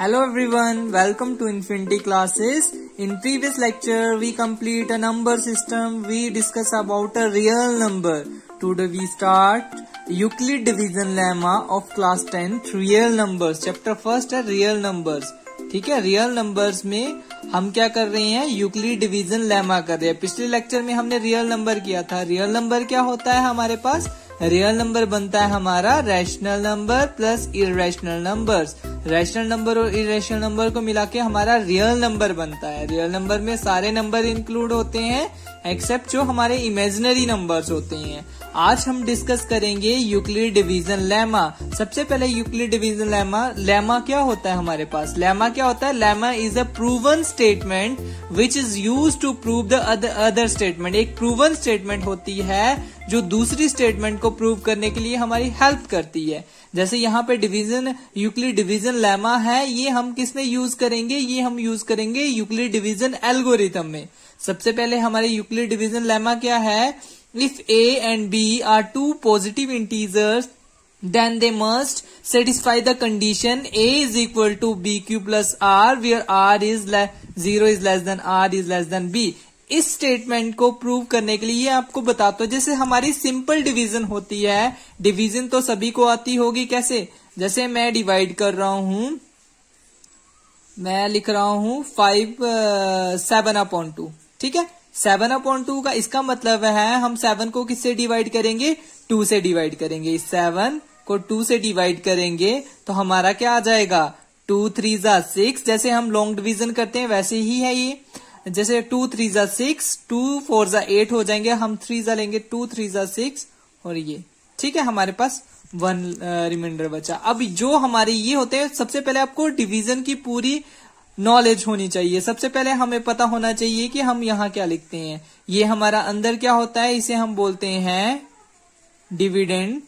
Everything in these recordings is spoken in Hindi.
Hello everyone, welcome to Infinity Classes. In previous lecture, we complete a number system. We discuss about a real number. Today we start Euclid division lemma of class 10th real numbers. Chapter first है real numbers. ठीक है, रियल नंबर्स में हम क्या कर रहे हैं, यूक्लिड डिवीजन लेमा कर रहे हैं. पिछले लेक्चर में हमने रियल नंबर किया था. रियल नंबर क्या होता है हमारे पास? रियल नंबर बनता है हमारा rational number plus irrational numbers. Rational number और इरेशनल नंबर को मिला के हमारा रियल नंबर बनता है. रियल नंबर में सारे नंबर इंक्लूड होते हैं एक्सेप्ट जो हमारे इमेजिनरी नंबर्स होते हैं. आज हम डिस्कस करेंगे यूक्लिड डिवीजन लेमा. सबसे पहले यूक्लिड डिवीजन लेमा क्या होता है हमारे पास? लेमा क्या होता है? Lemma is a proven statement which is used to prove the other statement. एक प्रूवन स्टेटमेंट होती है जो दूसरी स्टेटमेंट को प्रूव करने के लिए हमारी हेल्प करती है. जैसे यहाँ पे डिवीजन यूक्लिड डिवीजन लेमा है, ये हम किसमें यूज करेंगे? ये हम यूज करेंगे यूक्लिड डिवीजन एल्गोरिथम में. सबसे पहले हमारे यूक्लिड डिवीजन लेमा क्या है? If a and b are two positive integers, then they must satisfy the condition a is equal to bq plus r, where r is 0 is less than r is less than b. इस स्टेटमेंट को प्रूव करने के लिए आपको बताता हूं. जैसे हमारी सिंपल डिवीजन होती है, डिवीजन तो सभी को आती होगी. कैसे? जैसे मैं डिवाइड कर रहा हूं, मैं लिख रहा हूं 7/2. ठीक है, 7/2 का इसका मतलब है हम 7 को किससे डिवाइड करेंगे? 2 से डिवाइड करेंगे. 7 को 2 से डिवाइड करेंगे तो हमारा क्या आ जाएगा? 2 3 जा 6. जैसे हम लॉन्ग डिवीजन करते हैं वैसे ही है ये. जैसे 2 3 जा 6, 2 4 जा 8 हो जाएंगे. हम 3 जा लेंगे, 2 3 जा 6 और ये. ठीक है, हमारे पास 1 रिमाइंडर बचा. अब जो हमारे ये होते हैं, सबसे पहले आपको डिवीजन की पूरी नॉलेज होनी चाहिए. सबसे पहले हमें पता होना चाहिए कि हम यहाँ क्या लिखते हैं. ये हमारा अंदर क्या होता है, इसे हम बोलते हैं डिविडेंड.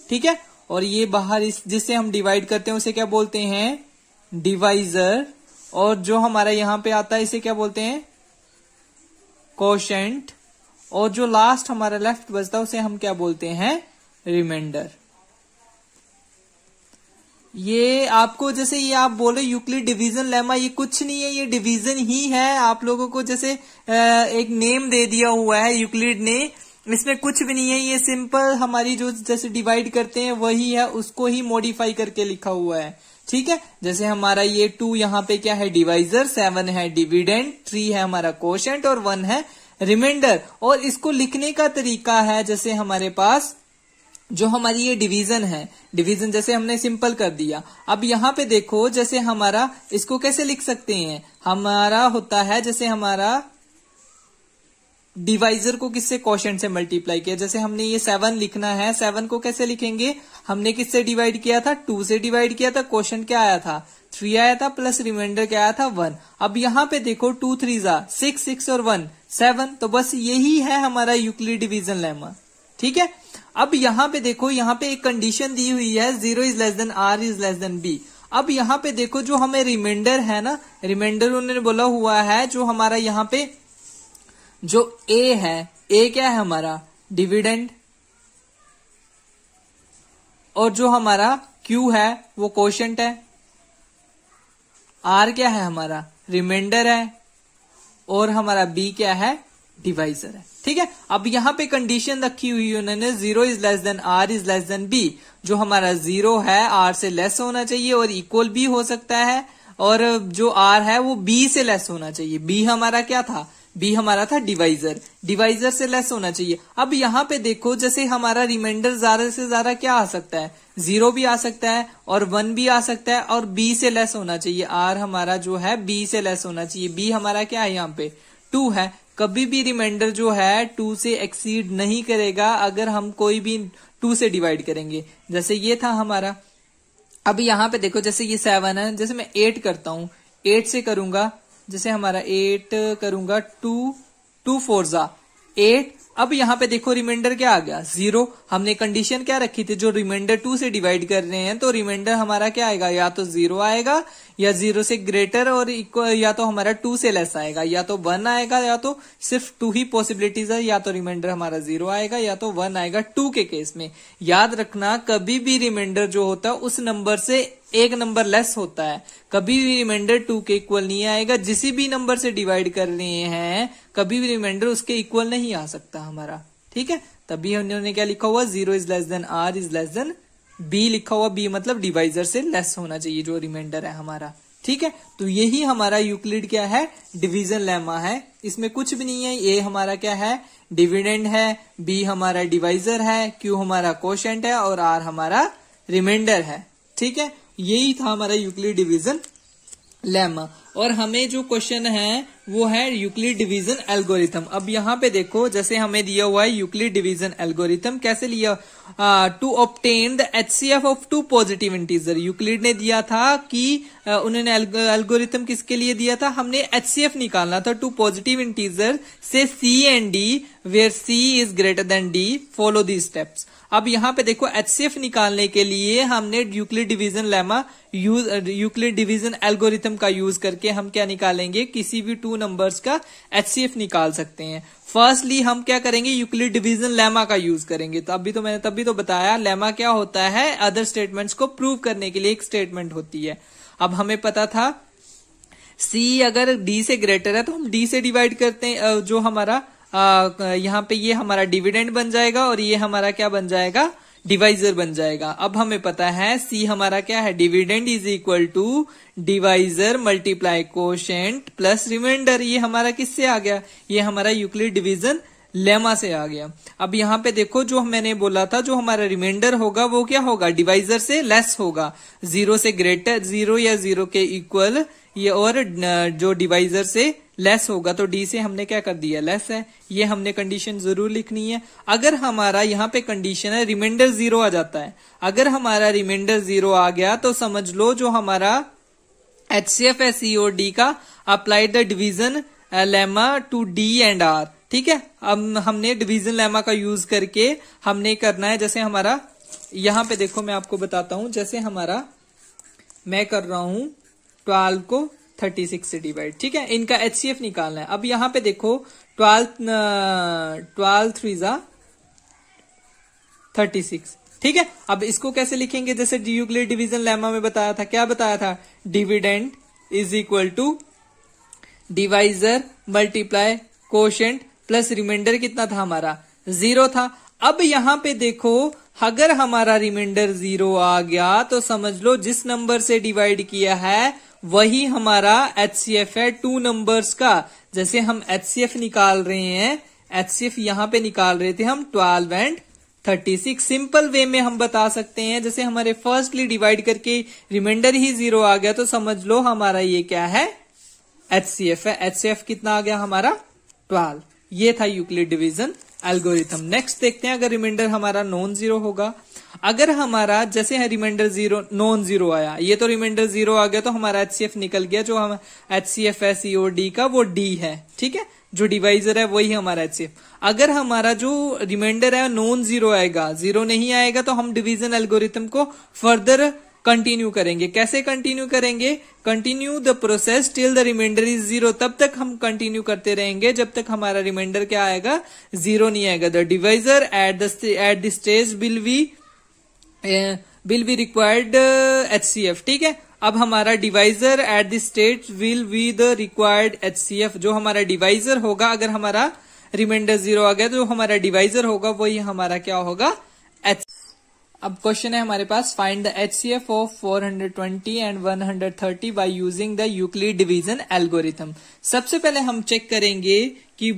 ठीक है, और ये बाहर जिससे हम डिवाइड करते हैं उसे क्या बोलते हैं? डिवाइजर. और जो हमारा यहाँ पे आता है इसे क्या बोलते हैं? कोशेंट. और जो लास्ट हमारा लेफ्ट बचता है उसे हम क्या बोलते हैं? रिमाइंडर. ये आपको जैसे ये आप बोले यूक्लिड डिवीजन लेमा, ये कुछ नहीं है, ये डिवीजन ही है. आप लोगों को जैसे एक नेम दे दिया हुआ है यूक्लिड ने, इसमें कुछ भी नहीं है. ये सिंपल हमारी जो जैसे डिवाइड करते हैं वही है, उसको ही मॉडिफाई करके लिखा हुआ है. ठीक है, जैसे हमारा ये 2 यहाँ पे क्या है? डिवाइजर. 7 है डिविडेंड. 3 है हमारा कोशेंट और 1 है रिमाइंडर. और इसको लिखने का तरीका है, जैसे हमारे पास जो हमारी ये डिवीजन है, डिवीजन जैसे हमने सिंपल कर दिया. अब यहाँ पे देखो, जैसे हमारा इसको कैसे लिख सकते हैं? हमारा होता है जैसे हमारा डिवाइजर को किससे? कोशेंट से मल्टीप्लाई किया. जैसे हमने ये 7 लिखना है, 7 को कैसे लिखेंगे? हमने किससे डिवाइड किया था? 2 से डिवाइड किया था. कोशेंट क्या आया था? 3 आया था, प्लस रिमाइंडर क्या आया था? 1. अब यहाँ पे देखो 2 3 जा 6, 6 और 1 7. तो बस यही है हमारा यूक्लिड डिवीजन लेमा. ठीक है, अब यहाँ पे देखो, यहाँ पे एक कंडीशन दी हुई है 0 is less then r is less then b. अब यहाँ पे देखो जो हमें रिमाइंडर है ना, रिमाइंडर उन्होंने बोला हुआ है जो हमारा यहाँ पे जो a है, a क्या है हमारा? डिविडेंड. और जो हमारा q है वो कोशेंट है. r क्या है हमारा? रिमाइंडर है. और हमारा b क्या है? डिवाइजर है. ठीक है, अब यहाँ पे कंडीशन रखी हुई है उन्होंने 0 is less then r is less then b. जो हमारा 0 है r से लेस होना चाहिए और इक्वल भी हो सकता है, और जो r है वो b से लेस होना चाहिए. b हमारा क्या था? b हमारा था डिवाइजर. डिवाइजर से लेस होना चाहिए. अब यहाँ पे देखो, जैसे हमारा रिमाइंडर ज्यादा से ज्यादा क्या आ सकता है? 0 भी आ सकता है और 1 भी आ सकता है, और b से लेस होना चाहिए. r हमारा जो है b से लेस होना चाहिए. b हमारा क्या है? यहाँ पे 2 है. कभी भी रिमाइंडर जो है 2 से एक्सीड नहीं करेगा अगर हम कोई भी 2 से डिवाइड करेंगे. जैसे ये था हमारा. अब यहाँ पे देखो, जैसे ये 7 है, जैसे मैं 8 करता हूं, 8 से करूंगा, जैसे हमारा 8 करूंगा 2 4 जा 8. अब यहाँ पे देखो रिमाइंडर क्या आ गया? 0. हमने कंडीशन क्या रखी थी? जो रिमाइंडर 2 से डिवाइड कर रहे हैं तो रिमाइंडर हमारा क्या आएगा? या तो 0 आएगा, या 0 से ग्रेटर और इक्वल, या तो हमारा 2 से लेस आएगा, या तो 1 आएगा, या तो सिर्फ 2 ही पॉसिबिलिटीज है. या तो रिमाइंडर हमारा 0 आएगा या तो 1 आएगा 2 के केस में. याद रखना, कभी भी रिमाइंडर जो होता है उस नंबर से एक नंबर लेस होता है, कभी भी रिमाइंडर 2 के इक्वल नहीं आएगा। जिस भी नंबर से डिवाइड कर रहे हैं कभी भी रिमाइंडर उसके इक्वल नहीं आ सकता हमारा, ठीक है। तभी उन्होंने क्या लिखा हुआ, 0 is less than R is less than B लिखा हुआ। बी मतलब डिवाइजर से लेस होना चाहिए जो रिमाइंडर है हमारा, ठीक है। तो यही हमारा यूक्लिड क्या है, डिवीजन लेमा है। इसमें कुछ भी नहीं है। ए हमारा क्या है, डिविडेंड है, बी हमारा डिवाइजर है, क्यू हमारा कोशेंट है और आर हमारा रिमाइंडर है, ठीक है। यही था हमारा यूक्लिड डिवीजन लेमा। और हमें जो क्वेश्चन है वो है यूक्लिड डिवीजन एल्गोरिथम। अब यहाँ पे देखो, जैसे हमें दिया हुआ है यूक्लिड डिवीजन एल्गोरिथम कैसे लिया, to obtain the HCF of 2 positive integer. Euclid ने दिया था कि उन्होंने एल्गोरिथम किसके लिए दिया था, हमने एचसीएफ निकालना था 2 पॉजिटिव इंटीजर से C and D, where C is greater than D, follow the steps. अब यहाँ पे देखो एचसीएफ निकालने के लिए हमने Euclid division lemma Euclid division algorithm का यूज करके हम क्या निकालेंगे, किसी भी 2 नंबर्स का एचसीएफ निकाल सकते हैं। फर्स्टली हम क्या करेंगे, यूक्लिड डिवीजन लेमा का यूज करेंगे। तो मैंने तभी तो बताया लेमा क्या होता है, अदर स्टेटमेंट्स को प्रूव करने के लिए एक स्टेटमेंट होती है। अब हमें पता था सी अगर डी से ग्रेटर है तो हम डी से डिवाइड करते हैं, जो हमारा यहाँ पे ये हमारा डिविडेंड बन जाएगा और ये हमारा क्या बन जाएगा, डिवाइजर बन जाएगा। अब हमें पता है सी हमारा क्या है, dividend is equal to divisor multiply quotient plus remainder. ये हमारा किससे आ गया, ये हमारा यूक्लिड डिवीजन लेमा से आ गया। अब यहाँ पे देखो जो मैंने बोला था, जो हमारा रिमाइंडर होगा वो क्या होगा, डिवाइजर से लेस होगा, 0 से ग्रेटर, 0 या 0 के इक्वल ये, और जो डिवाइजर से लेस होगा तो डी से हमने क्या कर दिया, लेस है। ये हमने कंडीशन जरूर लिखनी है। अगर हमारा यहाँ पे कंडीशन है रिमाइंडर 0 आ जाता है, अगर हमारा रिमाइंडर 0 आ गया तो समझ लो जो हमारा एचसीएफ है सी और डी का, apply the division lemma to D and R, ठीक है। अब हमने डिवीजन लेमा का यूज करके हमने करना है, जैसे हमारा यहाँ पे देखो मैं आपको बताता हूं, जैसे हमारा मैं कर रहा हूं 12 को 36 से डिवाइड, ठीक है। इनका एचसीएफ निकालना है। अब यहाँ पे देखो 12 3 36, ठीक है। अब इसको कैसे लिखेंगे, जैसे यूक्लिड डिवीजन लेमा में बताया था, क्या बताया था, dividend is equal to divisor multiply quotient plus remainder कितना था हमारा, 0 था। अब यहाँ पे देखो अगर हमारा रिमाइंडर 0 आ गया तो समझ लो जिस नंबर से डिवाइड किया है वही हमारा एचसीएफ है 2 नंबर्स का। जैसे हम एचसीएफ निकाल रहे हैं, एचसीएफ यहाँ पे निकाल रहे थे हम 12 एंड 36। सिंपल वे में हम बता सकते हैं, जैसे हमारे फर्स्टली डिवाइड करके रिमाइंडर ही 0 आ गया तो समझ लो हमारा ये क्या है, एचसीएफ है। एचसीएफ कितना आ गया हमारा, 12। ये था यूक्लिड डिवीजन एल्गोरिथम। नेक्स्ट देखते हैं, अगर रिमाइंडर हमारा नॉन 0 होगा, अगर हमारा जैसे है रिमाइंडर 0 नॉन 0 आया, ये तो रिमाइंडर 0 आ गया तो हमारा एचसीएफ निकल गया, जो हम एचसीएफ है सीओडी का वो डी है, ठीक है। जो डिवाइजर है वही हमारा एचसीएफ। अगर हमारा जो रिमाइंडर है नॉन 0 आएगा, 0 नहीं आएगा तो हम डिवीजन एल्गोरिथम को फर्दर कंटिन्यू करेंगे। कैसे कंटिन्यू करेंगे, continue the process till the remainder is 0। तब तक हम कंटिन्यू करते रहेंगे जब तक हमारा रिमाइंडर क्या आएगा, 0 नहीं आएगा। The divisor at the stage will be required HCF, ठीक है। अब हमारा divisor at the stage will be the required HCF. जो हमारा डिवाइजर होगा, अगर हमारा रिमाइंडर 0 आ गया तो हमारा डिवाइजर होगा वही हमारा क्या होगा, एच। अब क्वेश्चन है हमारे पास, find the HCF of 420 and 130 by using the Euclid division algorithm. सबसे पहले हम चेक करेंगे कि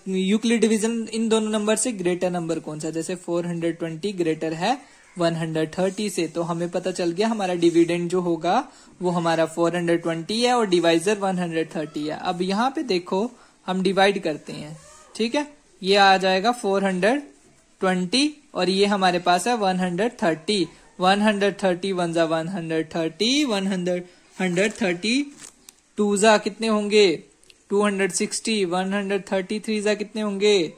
यूक्लिड डिवीजन इन दोनों नंबर से ग्रेटर नंबर कौन सा। जैसे 420 ग्रेटर है 130 से, तो हमें पता चल गया हमारा डिविडेंड जो होगा वो हमारा 420 है और डिवाइजर 130 है। अब यहाँ पे देखो हम डिवाइड करते हैं, ठीक है। ये आ जाएगा 420 और ये हमारे पास है 130। 130 1 जा 130, 130 2 जा कितने होंगे 260, 133 जा कितने होंगे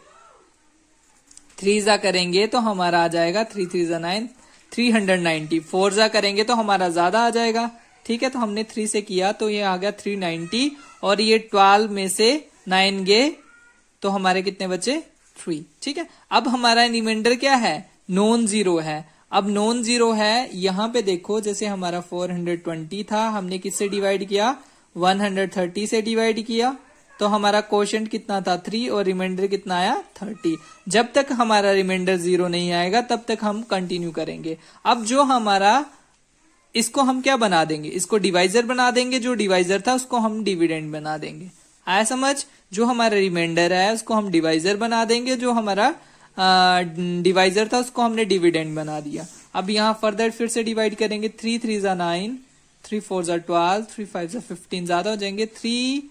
3 जा करेंगे तो हमारा आ जाएगा 3 3 जा 9, 390। 4 जा करेंगे तो हमारा ज्यादा आ जाएगा, ठीक है। तो हमने 3 से किया तो ये आ गया 390 और ये 12 में से 9 गए तो हमारे कितने बचे 3, ठीक है। अब हमारा रिमाइंडर क्या है, नॉन 0 है। अब नॉन जीरो है, यहाँ पे देखो जैसे हमारा 420 था, हमने किससे डिवाइड किया, 130 से डिवाइड किया, तो हमारा क्वोशंट कितना था 3 और रिमाइंडर कितना आया 30। जब तक हमारा रिमाइंडर 0 नहीं आएगा तब तक हम कंटिन्यू करेंगे। अब जो हमारा, इसको हम क्या बना देंगे, इसको डिवाइजर बना देंगे, जो डिवाइजर था उसको हम डिविडेंड बना देंगे। आया समझ? जो हमारा रिमाइंडर है उसको हम डिवाइजर बना देंगे, जो हमारा डिवाइजर था उसको हमने डिविडेंड बना दिया। अब यहाँ फर्दर फिर से डिवाइड करेंगे, 3 3 जा 9, 3 4 जा 12, 3 5 जा 15, ज्यादा हो जाएंगे, 3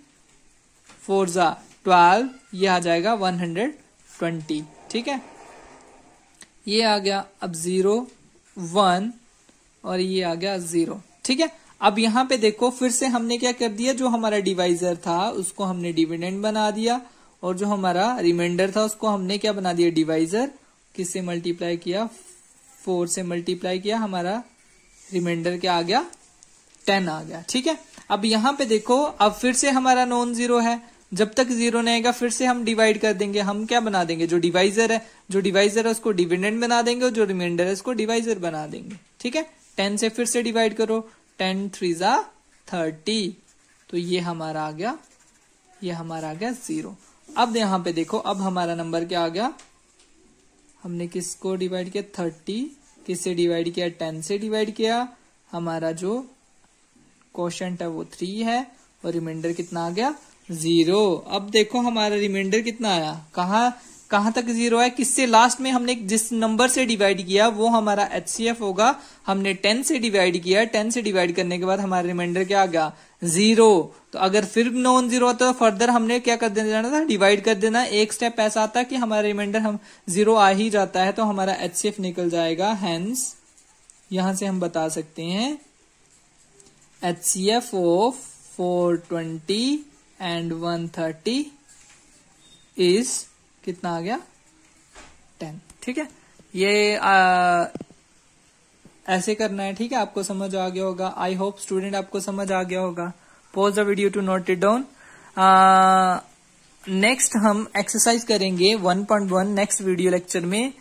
4 जा 12, ये आ जाएगा 120। ठीक है, ये आ गया अब 0 1 और ये आ गया 0। ठीक है, अब यहाँ पे देखो फिर से हमने क्या कर दिया, जो हमारा डिवाइजर था उसको हमने डिविडेंड बना दिया और जो हमारा रिमाइंडर था उसको हमने क्या बना दिया, डिवाइजर। किससे मल्टीप्लाई किया, 4 से मल्टीप्लाई किया, हमारा रिमाइंडर क्या आ गया, 10 आ गया। ठीक है, अब यहाँ पे देखो अब फिर से हमारा नॉन जीरो है, जब तक 0 नहीं आएगा फिर से हम डिवाइड कर देंगे। हम क्या बना देंगे, जो डिवाइजर है उसको डिविडेंड बना देंगे और जो रिमाइंडर है उसको डिवाइजर बना देंगे। ठीक है, 10 से फिर से डिवाइड करो, 10 3 जा 30, तो ये हमारा आ गया, 0। अब यहाँ पे देखो, अब हमारा नंबर क्या आ गया, हमने किसको डिवाइड किया, 30, किससे डिवाइड किया, 10 से डिवाइड किया, हमारा जो क्वोशंट है वो 3 है और रिमाइंडर कितना आ गया, 0। अब देखो हमारा रिमाइंडर कितना आया, कहां तक 0 है, किससे, लास्ट में हमने जिस नंबर से डिवाइड किया वो हमारा HCF होगा। हमने 10 से डिवाइड किया, 10 से डिवाइड करने के बाद हमारा रिमाइंडर क्या आ गया, 0। तो अगर फिर नॉन जीरो होता तो फर्दर हमने क्या कर देना था, डिवाइड कर देना। एक स्टेप ऐसा आता है कि हमारा रिमाइंडर हम 0 आ ही जाता है तो हमारा HCF निकल जाएगा। हेंस यहां से हम बता सकते हैं HCF ऑफ 420 एंड 130 इज कितना आ गया, 10। ठीक है, ये ऐसे करना है। ठीक है, आपको समझ आ गया होगा, आई होप स्टूडेंट आपको समझ आ गया होगा। Pause the video to note it down. Next हम एक्सरसाइज करेंगे 1.1 नेक्स्ट वीडियो लेक्चर में।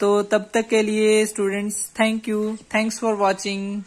तो तब तक के लिए students thank you, thanks for watching.